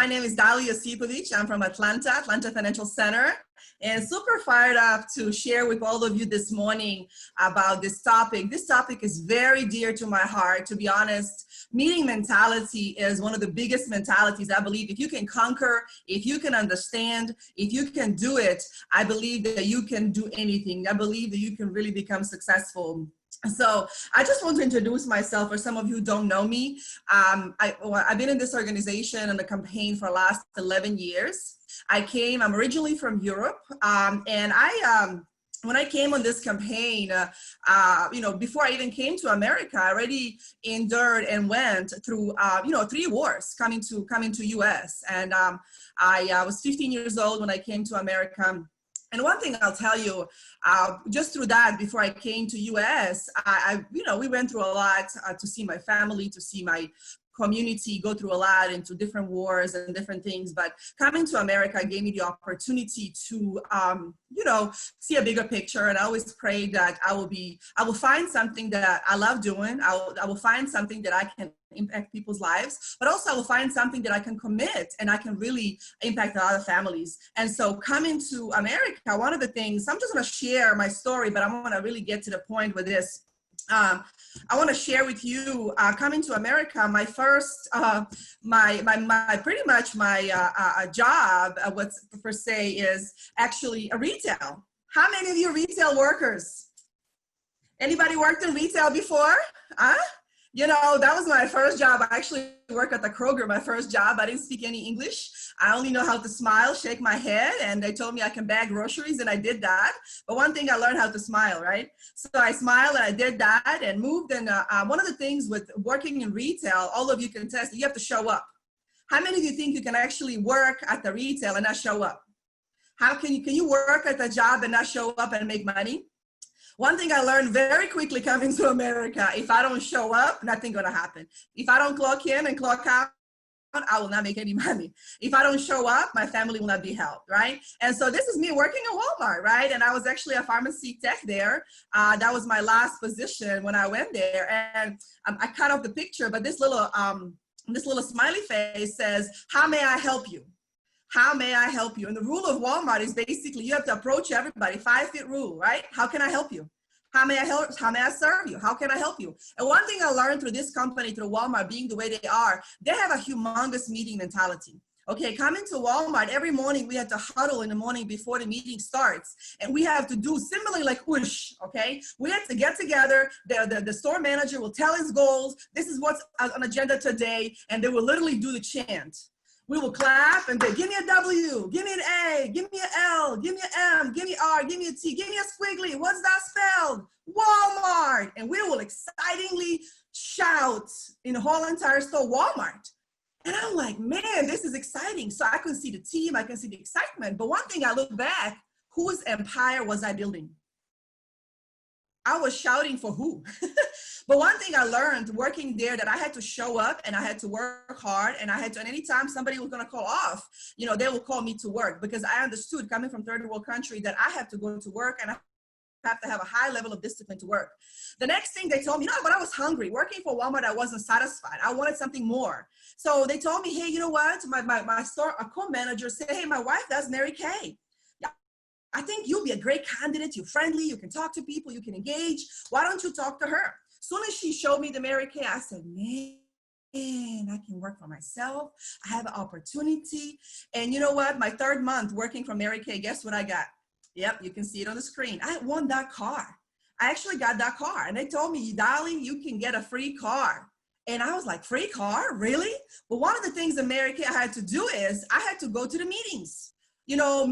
My name is Dali Josipovic. I'm from Atlanta Financial Center, and super fired up to share with all of you this morning about this topic. This topic is very dear to my heart, to be honest. Meeting mentality is one of the biggest mentalities. I believe if you can conquer, if you can understand, if you can do it, I believe that you can do anything. I believe that you can really become successful. So I just want to introduce myself for some of you who don't know me. I've been in this organization and the campaign for the last 11 years. I'm originally from Europe, and when I came on this campaign, before I even came to America, I already endured and went through, 3 wars coming to US. And I was 15 years old when I came to America. And one thing I'll tell you, just through that, before I came to US, we went through a lot to see my family, to see my community go through a lot into different wars and different things. But coming to America gave me the opportunity to, see a bigger picture. And I always prayed that I will find something that I love doing. I will find something that I can impact people's lives, but also I will find something that I can commit and I can really impact a lot of families. And so coming to America, one of the things, I'm just going to share my story, but I want to really get to the point with this. I want to share with you, coming to America, my first, pretty much my job, what's per se, is actually a retail. How many of you are retail workers? Anybody worked in retail before? That was my first job. I actually worked at the Kroger, my first job. I didn't speak any English. I only know how to smile, shake my head, and they told me I can bag groceries, and I did that. But one thing, I learned how to smile, right? So I smiled, and I did that, and moved. And one of the things with working in retail, all of you can test, you have to show up. How many of you think you can actually work at the retail and not show up? How can you work at the job and not show up and make money? One thing I learned very quickly coming to America, if I don't show up, nothing's gonna happen. If I don't clock in and clock out, I will not make any money. If I don't show up, my family will not be helped, right? And so this is me working at Walmart, right? And I was actually a pharmacy tech there. That was my last position when I went there. And I cut off the picture, but this little smiley face says, "How may I help you? How may I help you?" And the rule of Walmart is basically you have to approach everybody, 5-foot rule, right? How can I help you? How may I help? How may I serve you? How can I help you? And one thing I learned through this company, through Walmart being the way they are, they have a humongous meeting mentality. Okay, coming to Walmart, every morning we had to huddle in the morning before the meeting starts. And we have to do similarly like whoosh, okay? We have to get together, the store manager will tell his goals, this is what's on agenda today, and they will literally do the chant. We will clap and say, "Give me a W, give me an A, give me an L, give me an M, give me R, give me a T, give me a squiggly. What's that spelled? Walmart." And we will excitingly shout in the whole entire store, "Walmart." And I'm like, man, this is exciting. So I can see the team, I can see the excitement. But one thing I look back, whose empire was I building? I was shouting for who? But one thing I learned working there, that I had to show up and I had to work hard, and and anytime somebody was going to call off, they will call me to work, because I understood, coming from third world country, that I have to go to work and I have to have a high level of discipline to work. The next thing they told me, but I was hungry. Working for Walmart, I wasn't satisfied. I wanted something more. So they told me, "Hey, you know what? My store, a co-manager said, 'Hey, my wife does Mary Kay. I think you'll be a great candidate. You're friendly. You can talk to people. You can engage. Why don't you talk to her?' As soon as she showed me the Mary Kay, I said, man, I can work for myself. I have an opportunity." And you know what? My 3rd month working for Mary Kay, guess what I got? Yep, you can see it on the screen. I won that car. I actually got that car. And they told me, "Dali, you can get a free car." And I was like, free car? Really? But one of the things that Mary Kay I had to do is I had to go to the meetings.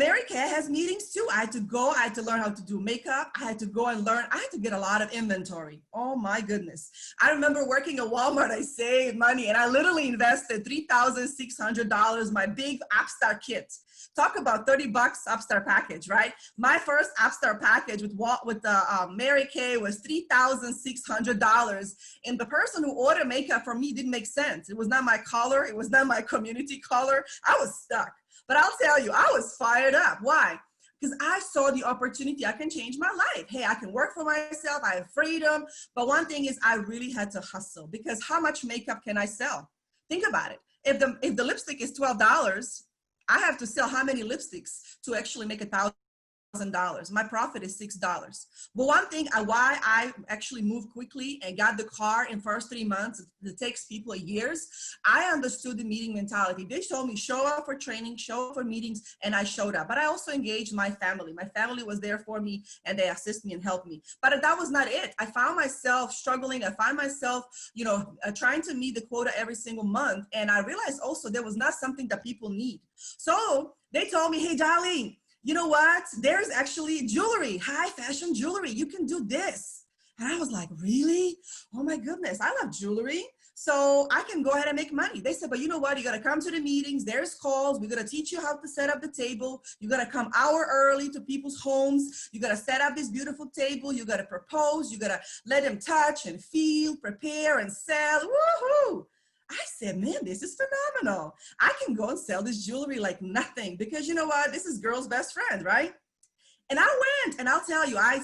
Mary Kay has meetings too. I had to go, I had to learn how to do makeup. I had to go and learn, I had to get a lot of inventory. Oh my goodness. I remember working at Walmart, I saved money and I literally invested $3,600, my big Upstart kit. Talk about $30 Upstart package, right? My first Upstart package with Mary Kay was $3,600. And the person who ordered makeup for me didn't make sense. It was not my color. It was not my community color. I was stuck. But I'll tell you, I was fired up. Why? Because I saw the opportunity. I can change my life. Hey, I can work for myself. I have freedom. But one thing is I really had to hustle, because how much makeup can I sell? Think about it. if the lipstick is $12, I have to sell how many lipsticks to actually make $1,000? My profit is $6. But one thing why I actually moved quickly and got the car in first 3 months, it takes people years, I understood the meeting mentality. They told me show up for training, show up for meetings, and I showed up. But I also engaged my family. My family was there for me and they assist me and helped me. But that was not it. I found myself struggling. I found myself, trying to meet the quota every single month. And I realized also there was not something that people need. So they told me, hey, Dali, you know what? There's actually jewelry, high fashion jewelry. You can do this. And I was like, really? Oh my goodness, I love jewelry. So I can go ahead and make money. They said, but you know what? You got to come to the meetings. There's calls. We're going to teach you how to set up the table. You got to come an hour early to people's homes. You got to set up this beautiful table. You got to propose. You got to let them touch and feel, prepare and sell. Woohoo! I said, man, this is phenomenal. I can go and sell this jewelry like nothing because you know what? This is girl's best friend, right? And I went and I'll tell you, I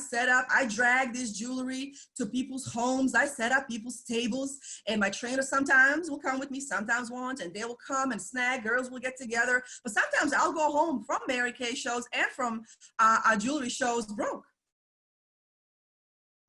dragged this jewelry to people's homes. I set up people's tables and my trainer sometimes will come with me, sometimes won't, and they will come and snag, girls will get together. But sometimes I'll go home from Mary Kay shows and from our jewelry shows broke.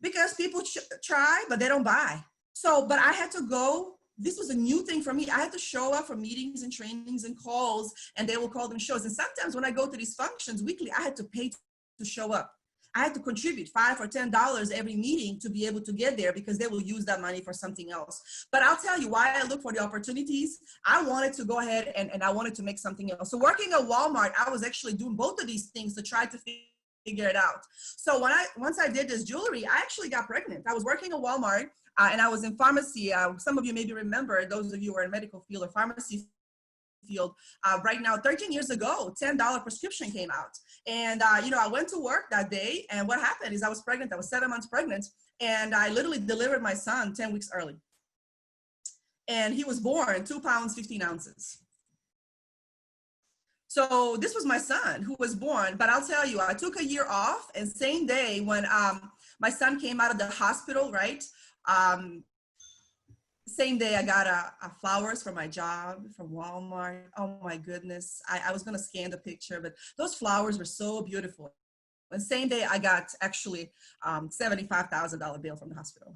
Because people try, but they don't buy. So, but I had to go. This was a new thing for me. I had to show up for meetings and trainings and calls, and they will call them shows. And sometimes when I go to these functions weekly, I had to pay to show up. I had to contribute $5 or $10 every meeting to be able to get there because they will use that money for something else. But I'll tell you why I look for the opportunities. I wanted to go ahead and I wanted to make something else. So working at Walmart, I was actually doing both of these things to try to figure it out. So once I did this jewelry, I actually got pregnant. I was working at Walmart. And I was in pharmacy. Some of you maybe remember, those of you who are in medical field or pharmacy field, right now, 13 years ago, $10 prescription came out. And, I went to work that day. And what happened is I was pregnant. I was 7 months pregnant. And I literally delivered my son 10 weeks early. And he was born 2 pounds, 15 ounces. So this was my son who was born. But I'll tell you, I took a year off. And same day when my son came out of the hospital, right? Same day I got flowers for my job from Walmart. Oh my goodness. I was going to scan the picture, but those flowers were so beautiful. And same day I got actually $75,000 bill from the hospital.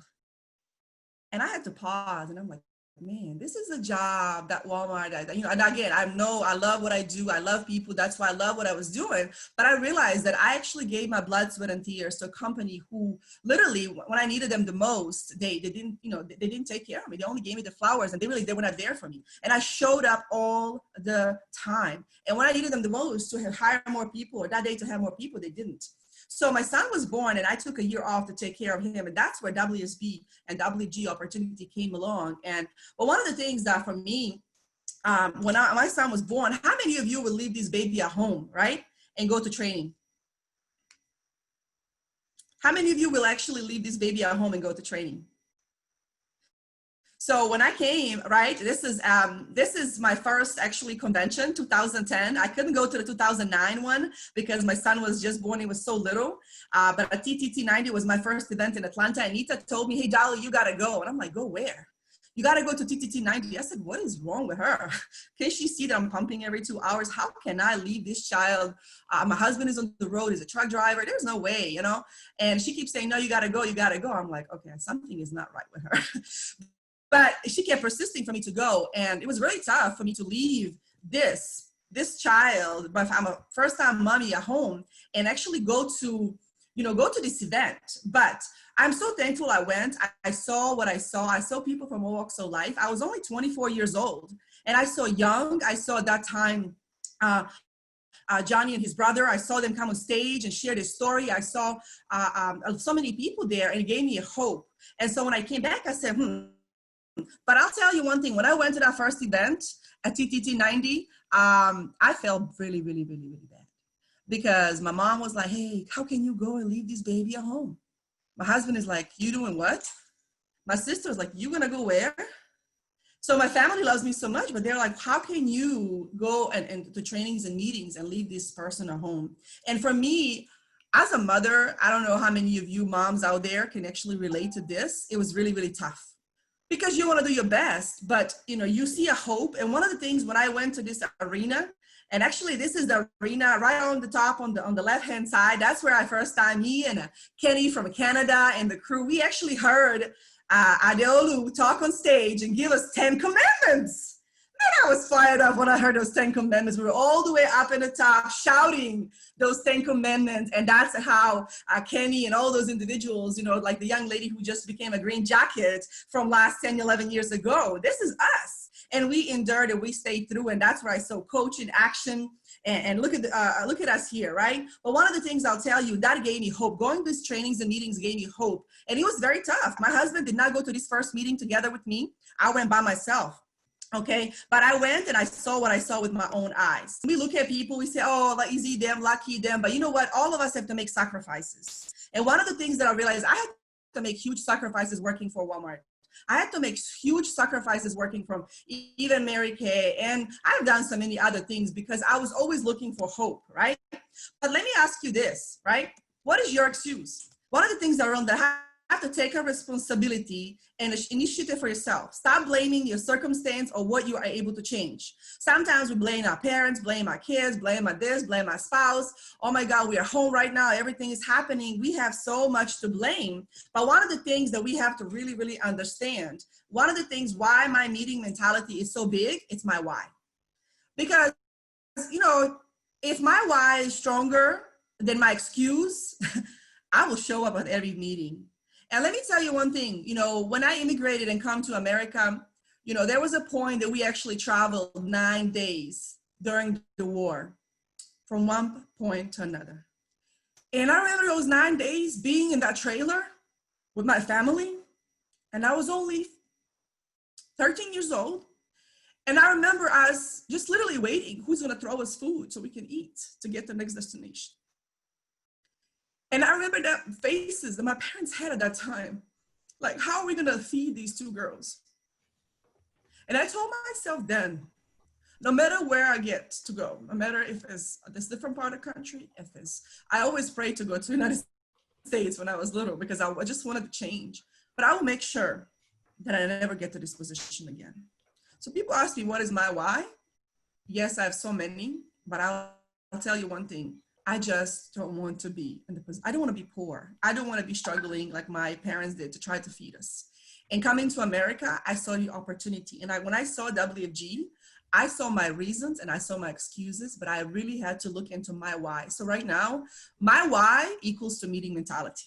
And I had to pause and I'm like, man, this is a job that Walmart, and again, I love what I do. I love people. That's why I love what I was doing. But I realized that I actually gave my blood, sweat, and tears to a company who literally, when I needed them the most, they didn't take care of me. They only gave me the flowers and they were not there for me. And I showed up all the time. And when I needed them the most to hire more people or that day to have more people, they didn't. So my son was born and I took a year off to take care of him. And that's where WSB and WG opportunity came along. But one of the things that for me, when my son was born, how many of you will leave this baby at home, right? And go to training? How many of you will actually leave this baby at home and go to training? So when I came, right, this is my first actually convention, 2010. I couldn't go to the 2009 one because my son was just born, he was so little. But a TTT 90 was my first event in Atlanta. And Anita told me, hey, Dali, you gotta go. And I'm like, go where? You gotta go to TTT 90. I said, what is wrong with her? Can she see that I'm pumping every 2 hours? How can I leave this child? My husband is on the road, he's a truck driver. There's no way, And she keeps saying, no, you gotta go, you gotta go. I'm like, okay, something is not right with her. But she kept persisting for me to go. And it was really tough for me to leave this child, but I'm a first-time mommy at home and actually go to this event. But I'm so thankful I went. I saw what I saw. I saw people from all walks of life. I was only 24 years old. And I saw at that time, Johnny and his brother. I saw them come on stage and share their story. I saw so many people there and it gave me a hope. And so when I came back, I said, But I'll tell you one thing, when I went to that first event at TTT 90, I felt really, really, really, really bad. Because my mom was like, hey, how can you go and leave this baby at home? My husband is like, you doing what? My sister was like, you gonna go where? So my family loves me so much, but they're like, how can you go and to trainings and meetings and leave this person at home? And for me, as a mother, I don't know how many of you moms out there can actually relate to this. It was really, really tough. because you want to do your best, but you see a hope. And one of the things when I went to this arena, and actually this is the arena right on the top on the left-hand side, that's where I first time me and Kenny from Canada and the crew, we actually heard Adeolu talk on stage and give us 10 commandments. And I was fired up when I heard those 10 commandments. We were all the way up in the top shouting those 10 commandments. And that's how Kenny and all those individuals, like the young lady who just became a green jacket from last 10, 11 years ago, this is us. And we endured and we stayed through. And that's where I saw coach in action. And look at us here, right? But one of the things I'll tell you, that gave me hope. Going to these trainings and meetings gave me hope. And it was very tough. My husband did not go to this first meeting together with me. I went by myself. Okay, but I went and I saw what I saw with my own eyes. We look at people, we say, oh, like easy them, lucky them. But you know what? All of us have to make sacrifices. And one of the things that I realized, I had to make huge sacrifices working for Walmart. I had to make huge sacrifices working from even Mary Kay. And I've done so many other things because I was always looking for hope, right? But let me ask you this, right? What is your excuse? One of the things that are wrong that I have to take a responsibility and initiative for yourself. Stop blaming your circumstance or what you are able to change. Sometimes we blame our parents, blame our kids, blame our this, blame our spouse. Oh my God, we are home right now. Everything is happening. We have so much to blame. But one of the things that we have to really, really understand, one of the things why my meeting mentality is so big, it's my why. Because, if my why is stronger than my excuse, I will show up at every meeting. And let me tell you one thing, when I immigrated and come to America, there was a point that we actually traveled 9 days during the war from one point to another. And I remember those 9 days being in that trailer with my family. And I was only 13 years old. And I remember us just literally waiting, who's gonna throw us food so we can eat to get to the next destination. And I remember that faces that my parents had at that time. Like, how are we gonna feed these two girls? And I told myself then, no matter where I get to go, no matter if it's this different part of the country, I always prayed to go to the United States when I was little because I just wanted to change. But I will make sure that I never get to this position again. So people ask me, what is my why? Yes, I have so many, but I'll tell you one thing. I just don't want to be in the position. I don't want to be poor. I don't want to be struggling like my parents did to try to feed us. And coming to America, I saw the opportunity. And when I saw WFG, I saw my reasons and I saw my excuses, but I really had to look into my why. So right now, my why equals to meeting mentality.